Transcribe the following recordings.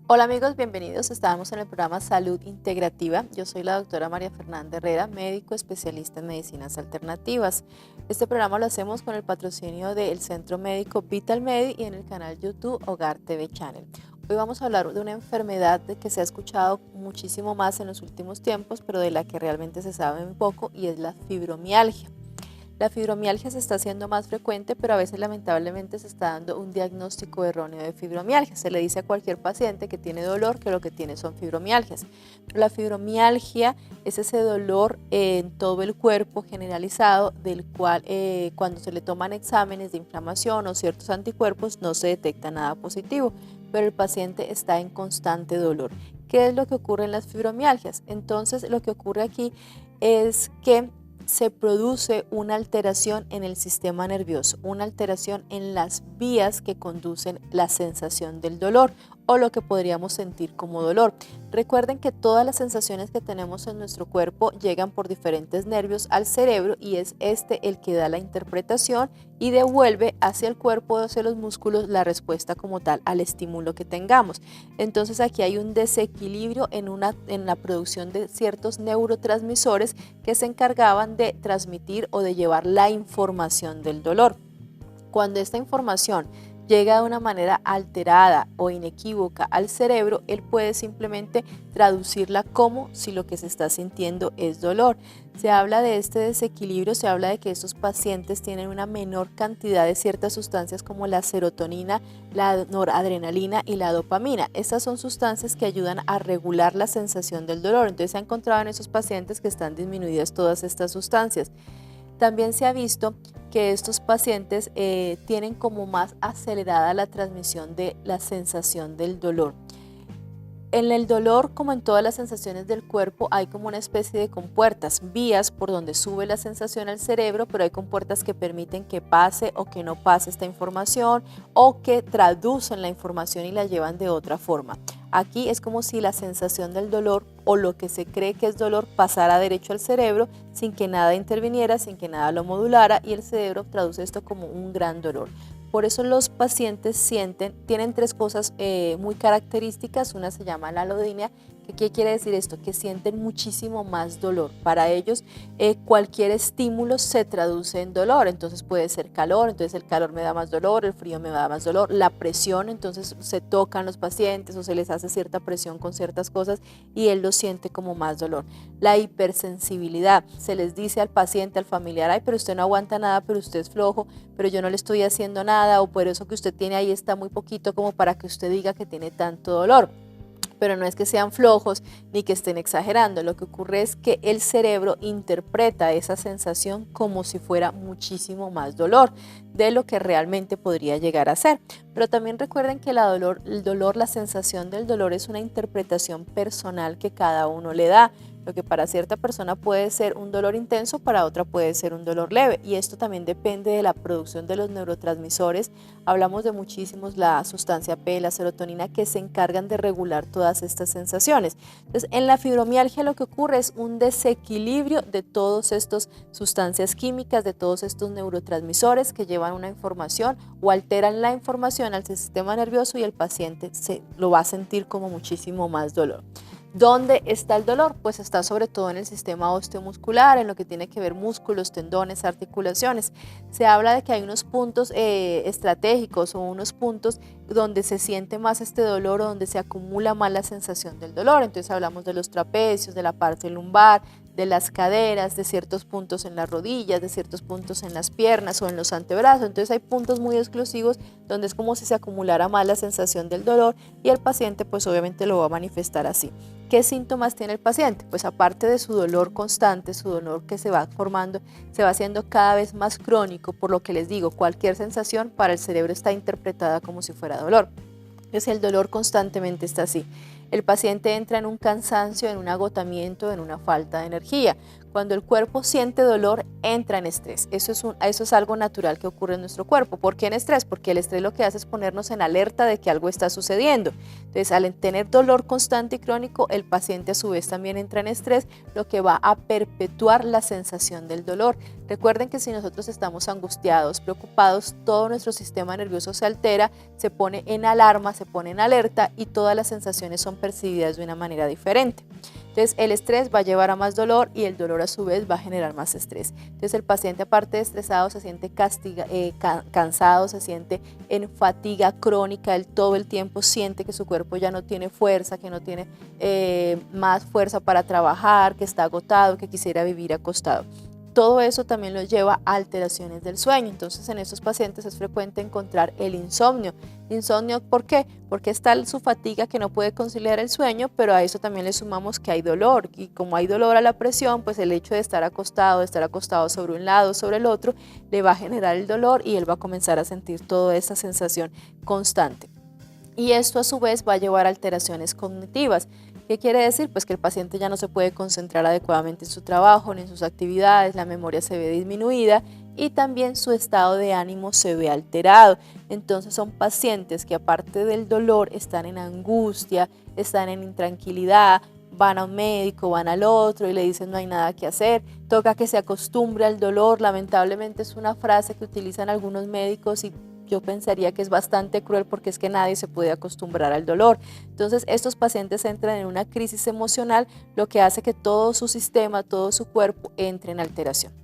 Hola amigos, bienvenidos. Estamos en el programa Salud Integrativa. Yo soy la doctora María Fernanda Herrera, médico especialista en medicinas alternativas. Este programa lo hacemos con el patrocinio del Centro Médico VitalMedi y en el canal YouTube Hogar TV Channel. Hoy vamos a hablar de una enfermedad que se ha escuchado muchísimo más en los últimos tiempos, pero de la que realmente se sabe muy poco, y es la fibromialgia. La fibromialgia se está haciendo más frecuente, pero a veces lamentablemente se está dando un diagnóstico erróneo de fibromialgia. Se le dice a cualquier paciente que tiene dolor que lo que tiene son fibromialgias. Pero la fibromialgia es ese dolor en todo el cuerpo generalizado, del cual cuando se le toman exámenes de inflamación o ciertos anticuerpos no se detecta nada positivo, pero el paciente está en constante dolor. ¿Qué es lo que ocurre en las fibromialgias? Entonces, lo que ocurre aquí es que se produce una alteración en el sistema nervioso, una alteración en las vías que conducen la sensación del dolor o lo que podríamos sentir como dolor. Recuerden que todas las sensaciones que tenemos en nuestro cuerpo llegan por diferentes nervios al cerebro y es este el que da la interpretación y devuelve hacia el cuerpo, hacia los músculos, la respuesta como tal al estímulo que tengamos. Entonces aquí hay un desequilibrio en la producción de ciertos neurotransmisores que se encargaban de transmitir o de llevar la información del dolor. Cuando esta información llega de una manera alterada o inequívoca al cerebro, él puede simplemente traducirla como si lo que se está sintiendo es dolor. Se habla de este desequilibrio, se habla de que estos pacientes tienen una menor cantidad de ciertas sustancias como la serotonina, la noradrenalina y la dopamina. Estas son sustancias que ayudan a regular la sensación del dolor. Entonces se ha encontrado en esos pacientes que están disminuidas todas estas sustancias. También se ha visto que estos pacientes tienen como más acelerada la transmisión de la sensación del dolor. En el dolor, como en todas las sensaciones del cuerpo, hay como una especie de compuertas, vías por donde sube la sensación al cerebro, pero hay compuertas que permiten que pase o que no pase esta información o que traducen la información y la llevan de otra forma. Aquí es como si la sensación del dolor o lo que se cree que es dolor pasara derecho al cerebro sin que nada interviniera, sin que nada lo modulara, y el cerebro traduce esto como un gran dolor. Por eso los pacientes tienen tres cosas muy características. Una se llama la alodinia. ¿Qué quiere decir esto? Que sienten muchísimo más dolor. Para ellos cualquier estímulo se traduce en dolor. Entonces puede ser calor, entonces el calor me da más dolor, el frío me da más dolor. La presión, entonces se tocan los pacientes o se les hace cierta presión con ciertas cosas y él lo siente como más dolor. La hipersensibilidad, se les dice al paciente, al familiar: ay, pero usted no aguanta nada, pero usted es flojo, pero yo no le estoy haciendo nada, o por eso que usted tiene ahí está muy poquito como para que usted diga que tiene tanto dolor. Pero no es que sean flojos ni que estén exagerando. Lo que ocurre es que el cerebro interpreta esa sensación como si fuera muchísimo más dolor de lo que realmente podría llegar a ser. Pero también recuerden que la sensación del dolor es una interpretación personal que cada uno le da. Lo que para cierta persona puede ser un dolor intenso, para otra puede ser un dolor leve. Y esto también depende de la producción de los neurotransmisores. Hablamos de muchísimos, la sustancia P, la serotonina, que se encargan de regular todas estas sensaciones. Entonces, en la fibromialgia lo que ocurre es un desequilibrio de todas estas sustancias químicas, de todos estos neurotransmisores que llevan una información o alteran la información al sistema nervioso, y el paciente lo va a sentir como muchísimo más dolor. ¿Dónde está el dolor? Pues está sobre todo en el sistema osteomuscular, en lo que tiene que ver músculos, tendones, articulaciones. Se habla de que hay unos puntos estratégicos o unos puntos donde se siente más este dolor o donde se acumula más la sensación del dolor. Entonces hablamos de los trapecios, de la parte lumbar, de las caderas, de ciertos puntos en las rodillas, de ciertos puntos en las piernas o en los antebrazos. Entonces hay puntos muy exclusivos donde es como si se acumulara más la sensación del dolor, y el paciente pues obviamente lo va a manifestar así. ¿Qué síntomas tiene el paciente? Pues aparte de su dolor constante, su dolor que se va formando, se va haciendo cada vez más crónico, por lo que les digo, cualquier sensación para el cerebro está interpretada como si fuera dolor. Entonces el dolor constantemente está así. El paciente entra en un cansancio, en un agotamiento, en una falta de energía. Cuando el cuerpo siente dolor, entra en estrés. Eso es algo natural que ocurre en nuestro cuerpo. ¿Por qué en estrés? Porque el estrés lo que hace es ponernos en alerta de que algo está sucediendo. Entonces, al tener dolor constante y crónico, el paciente a su vez también entra en estrés, lo que va a perpetuar la sensación del dolor. Recuerden que si nosotros estamos angustiados, preocupados, todo nuestro sistema nervioso se altera, se pone en alarma, se pone en alerta y todas las sensaciones son percibidas de una manera diferente. Entonces el estrés va a llevar a más dolor y el dolor a su vez va a generar más estrés. Entonces el paciente, aparte de estresado, se siente cansado, se siente en fatiga crónica, él todo el tiempo siente que su cuerpo ya no tiene fuerza, que no tiene más fuerza para trabajar, que está agotado, que quisiera vivir acostado. Todo eso también lo lleva a alteraciones del sueño. Entonces en estos pacientes es frecuente encontrar el insomnio. ¿Insomnio por qué? Porque está su fatiga que no puede conciliar el sueño, pero a eso también le sumamos que hay dolor. Y como hay dolor a la presión, pues el hecho de estar acostado sobre un lado, sobre el otro, le va a generar el dolor y él va a comenzar a sentir toda esa sensación constante. Y esto a su vez va a llevar a alteraciones cognitivas. ¿Qué quiere decir? Pues que el paciente ya no se puede concentrar adecuadamente en su trabajo ni en sus actividades, la memoria se ve disminuida y también su estado de ánimo se ve alterado. Entonces son pacientes que aparte del dolor están en angustia, están en intranquilidad, van a un médico, van al otro y le dicen no hay nada que hacer, toca que se acostumbre al dolor. Lamentablemente es una frase que utilizan algunos médicos y yo pensaría que es bastante cruel porque es que nadie se puede acostumbrar al dolor. Entonces estos pacientes entran en una crisis emocional, lo que hace que todo su sistema, todo su cuerpo entre en alteración.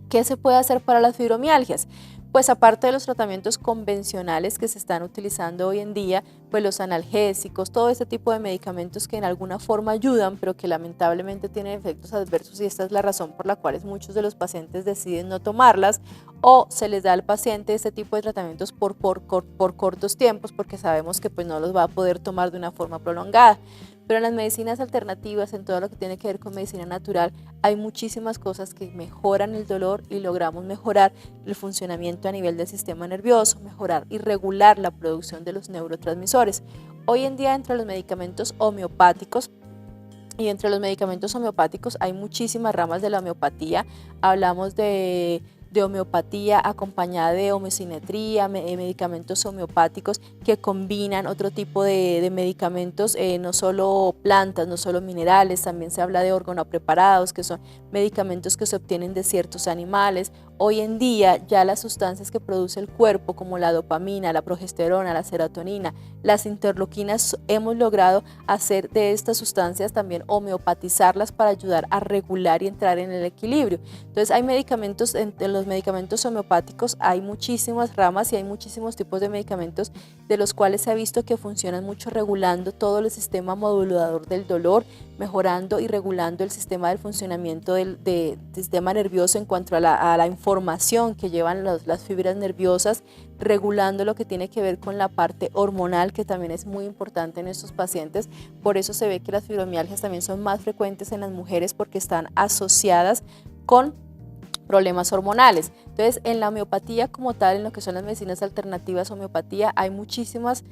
¿Qué se puede hacer para las fibromialgias? Pues aparte de los tratamientos convencionales que se están utilizando hoy en día, pues los analgésicos, todo este tipo de medicamentos que en alguna forma ayudan, pero que lamentablemente tienen efectos adversos y esta es la razón por la cual muchos de los pacientes deciden no tomarlas o se les da al paciente este tipo de tratamientos por cortos tiempos porque sabemos que pues no los va a poder tomar de una forma prolongada. Pero en las medicinas alternativas, en todo lo que tiene que ver con medicina natural, hay muchísimas cosas que mejoran el dolor y logramos mejorar el funcionamiento a nivel del sistema nervioso, mejorar y regular la producción de los neurotransmisores. Hoy en día entre los medicamentos homeopáticos, hay muchísimas ramas de la homeopatía. Hablamos de homeopatía acompañada de homeosinetría, medicamentos homeopáticos que combinan otro tipo de medicamentos, no solo plantas, no solo minerales, también se habla de organopreparados, que son medicamentos que se obtienen de ciertos animales. Hoy en día ya las sustancias que produce el cuerpo como la dopamina, la progesterona, la serotonina, las interleuquinas, hemos logrado hacer de estas sustancias también homeopatizarlas para ayudar a regular y entrar en el equilibrio. Entonces hay medicamentos, entre los medicamentos homeopáticos hay muchísimas ramas y hay muchísimos tipos de medicamentos de los cuales se ha visto que funcionan mucho regulando todo el sistema modulador del dolor, mejorando y regulando el sistema del funcionamiento del sistema nervioso en cuanto a la información que llevan las fibras nerviosas, regulando lo que tiene que ver con la parte hormonal, que también es muy importante en estos pacientes. Por eso se ve que las fibromialgias también son más frecuentes en las mujeres porque están asociadas con problemas hormonales. Entonces, en la homeopatía como tal, en lo que son las medicinas alternativas, homeopatía, hay muchísimos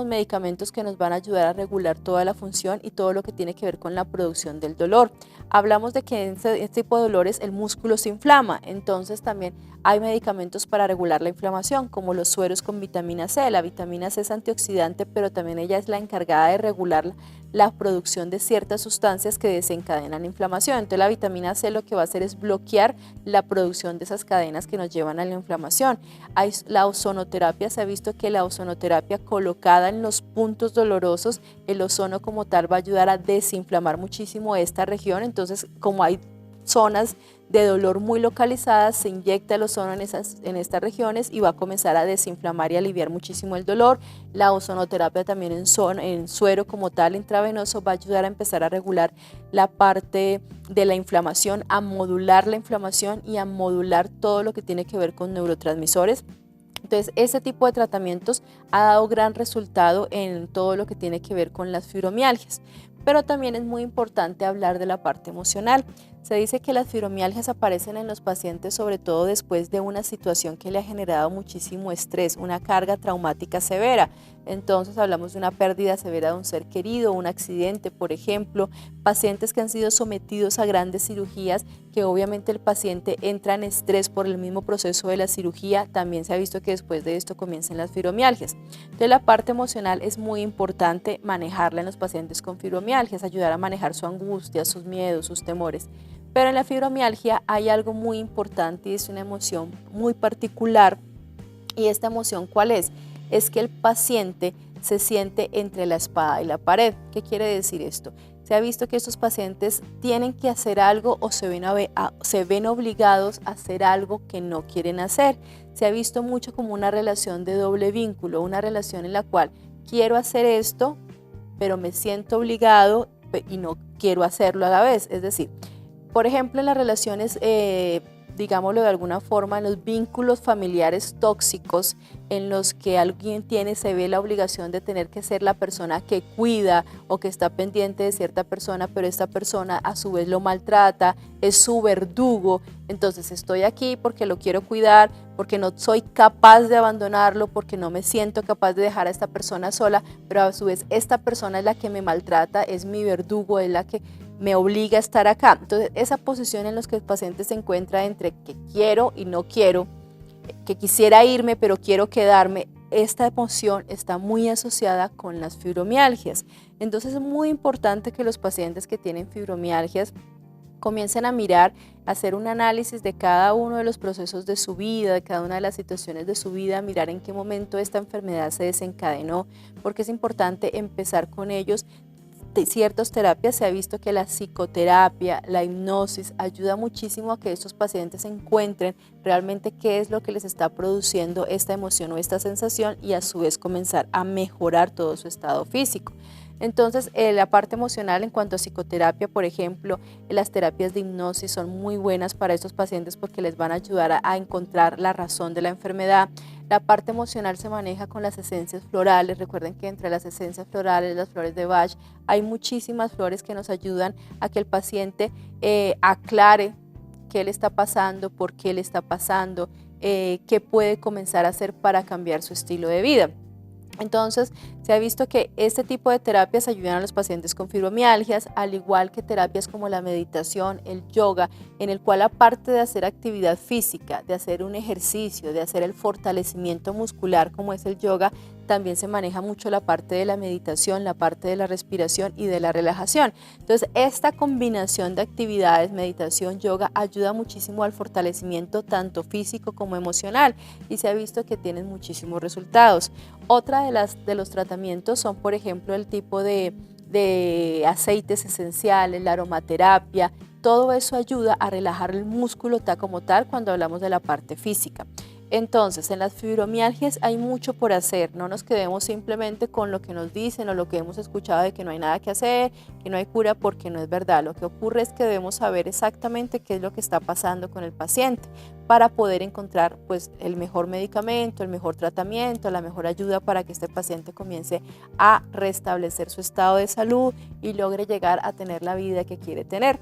medicamentos que nos van a ayudar a regular toda la función y todo lo que tiene que ver con la producción del dolor. Hablamos de que en este tipo de dolores el músculo se inflama, entonces también hay medicamentos para regular la inflamación, como los sueros con vitamina C. La vitamina C es antioxidante, pero también ella es la encargada de regular la producción de ciertas sustancias que desencadenan la inflamación. Entonces la vitamina C lo que va a hacer es bloquear la producción de esas cadenas que nos llevan a la inflamación. La ozonoterapia, se ha visto que la ozonoterapia colocada en los puntos dolorosos, el ozono como tal va a ayudar a desinflamar muchísimo esta región. Entonces, como hay zonas de dolor muy localizadas, se inyecta el ozono en estas regiones y va a comenzar a desinflamar y aliviar muchísimo el dolor. La ozonoterapia también en suero como tal intravenoso va a ayudar a empezar a regular la parte de la inflamación, a modular la inflamación y a modular todo lo que tiene que ver con neurotransmisores. Entonces, ese tipo de tratamientos ha dado gran resultado en todo lo que tiene que ver con las fibromialgias. pero también es muy importante hablar de la parte emocional. Se dice que las fibromialgias aparecen en los pacientes sobre todo después de una situación que le ha generado muchísimo estrés, una carga traumática severa. Entonces hablamos de una pérdida severa de un ser querido, un accidente, por ejemplo, pacientes que han sido sometidos a grandes cirugías, que obviamente el paciente entra en estrés por el mismo proceso de la cirugía. También se ha visto que después de esto comienzan las fibromialgias. Entonces la parte emocional es muy importante manejarla en los pacientes con fibromialgias, ayudar a manejar su angustia, sus miedos, sus temores. Pero en la fibromialgia hay algo muy importante y es una emoción muy particular. ¿Y esta emoción cuál es? Es que el paciente se siente entre la espada y la pared. ¿Qué quiere decir esto? Se ha visto que estos pacientes tienen que hacer algo o se ven obligados a hacer algo que no quieren hacer. Se ha visto mucho como una relación de doble vínculo, una relación en la cual quiero hacer esto, pero me siento obligado y no quiero hacerlo a la vez. Es decir, por ejemplo, en las relaciones, digámoslo de alguna forma, en los vínculos familiares tóxicos en los que alguien se ve la obligación de tener que ser la persona que cuida o que está pendiente de cierta persona, pero esta persona a su vez lo maltrata, es su verdugo. Entonces estoy aquí porque lo quiero cuidar, porque no soy capaz de abandonarlo, porque no me siento capaz de dejar a esta persona sola, pero a su vez esta persona es la que me maltrata, es mi verdugo, es la que me obliga a estar acá. Entonces esa posición en la que el paciente se encuentra entre que quiero y no quiero, que quisiera irme pero quiero quedarme, esta emoción está muy asociada con las fibromialgias. Entonces es muy importante que los pacientes que tienen fibromialgias comiencen a mirar, a hacer un análisis de cada uno de los procesos de su vida, de cada una de las situaciones de su vida, mirar en qué momento esta enfermedad se desencadenó, porque es importante empezar con ellos. De ciertas terapias se ha visto que la psicoterapia, la hipnosis ayuda muchísimo a que estos pacientes encuentren realmente qué es lo que les está produciendo esta emoción o esta sensación y a su vez comenzar a mejorar todo su estado físico. Entonces, la parte emocional en cuanto a psicoterapia, por ejemplo, las terapias de hipnosis son muy buenas para estos pacientes porque les van a ayudar a encontrar la razón de la enfermedad. La parte emocional se maneja con las esencias florales. Recuerden que entre las esencias florales, las flores de Bach, hay muchísimas flores que nos ayudan a que el paciente aclare qué le está pasando, por qué le está pasando, qué puede comenzar a hacer para cambiar su estilo de vida. Entonces, se ha visto que este tipo de terapias ayudan a los pacientes con fibromialgias, al igual que terapias como la meditación, el yoga, en el cual aparte de hacer actividad física, de hacer un ejercicio, de hacer el fortalecimiento muscular como es el yoga, también se maneja mucho la parte de la meditación, la parte de la respiración y de la relajación. Entonces, esta combinación de actividades, meditación, yoga, ayuda muchísimo al fortalecimiento tanto físico como emocional y se ha visto que tienen muchísimos resultados. Otra de los tratamientos son, por ejemplo, el tipo de aceites esenciales, la aromaterapia. Todo eso ayuda a relajar el músculo como tal cuando hablamos de la parte física. Entonces, en las fibromialgias hay mucho por hacer, no nos quedemos simplemente con lo que nos dicen o lo que hemos escuchado de que no hay nada que hacer, que no hay cura, porque no es verdad. Lo que ocurre es que debemos saber exactamente qué es lo que está pasando con el paciente para poder encontrar pues, el mejor medicamento, el mejor tratamiento, la mejor ayuda para que este paciente comience a restablecer su estado de salud y logre llegar a tener la vida que quiere tener.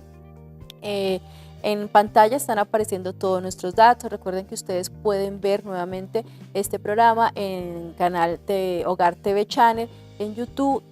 En pantalla están apareciendo todos nuestros datos. Recuerden que ustedes pueden ver nuevamente este programa en el canal de Hogar TV Channel. En YouTube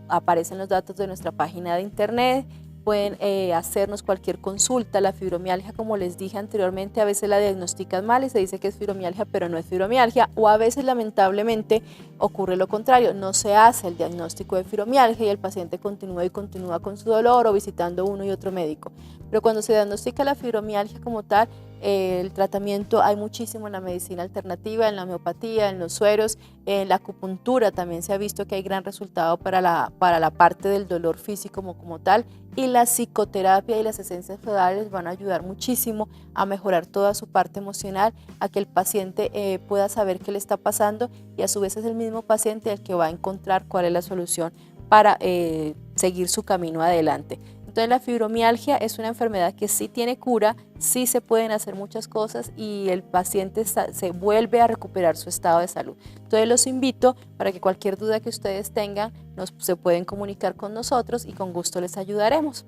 aparecen los datos de nuestra página de internet. Pueden hacernos cualquier consulta. La fibromialgia, como les dije anteriormente, a veces la diagnostican mal y se dice que es fibromialgia, pero no es fibromialgia, o a veces lamentablemente ocurre lo contrario, no se hace el diagnóstico de fibromialgia y el paciente continúa con su dolor o visitando uno y otro médico. Pero cuando se diagnostica la fibromialgia como tal, el tratamiento hay muchísimo en la medicina alternativa, en la homeopatía, en los sueros, en la acupuntura también se ha visto que hay gran resultado para la parte del dolor físico como tal, y la psicoterapia y las esencias florales van a ayudar muchísimo a mejorar toda su parte emocional, a que el paciente pueda saber qué le está pasando y a su vez es el mismo paciente el que va a encontrar cuál es la solución para seguir su camino adelante. Entonces la fibromialgia es una enfermedad que sí tiene cura, sí se pueden hacer muchas cosas y el paciente se vuelve a recuperar su estado de salud. Entonces los invito para que cualquier duda que ustedes tengan se pueden comunicar con nosotros y con gusto les ayudaremos.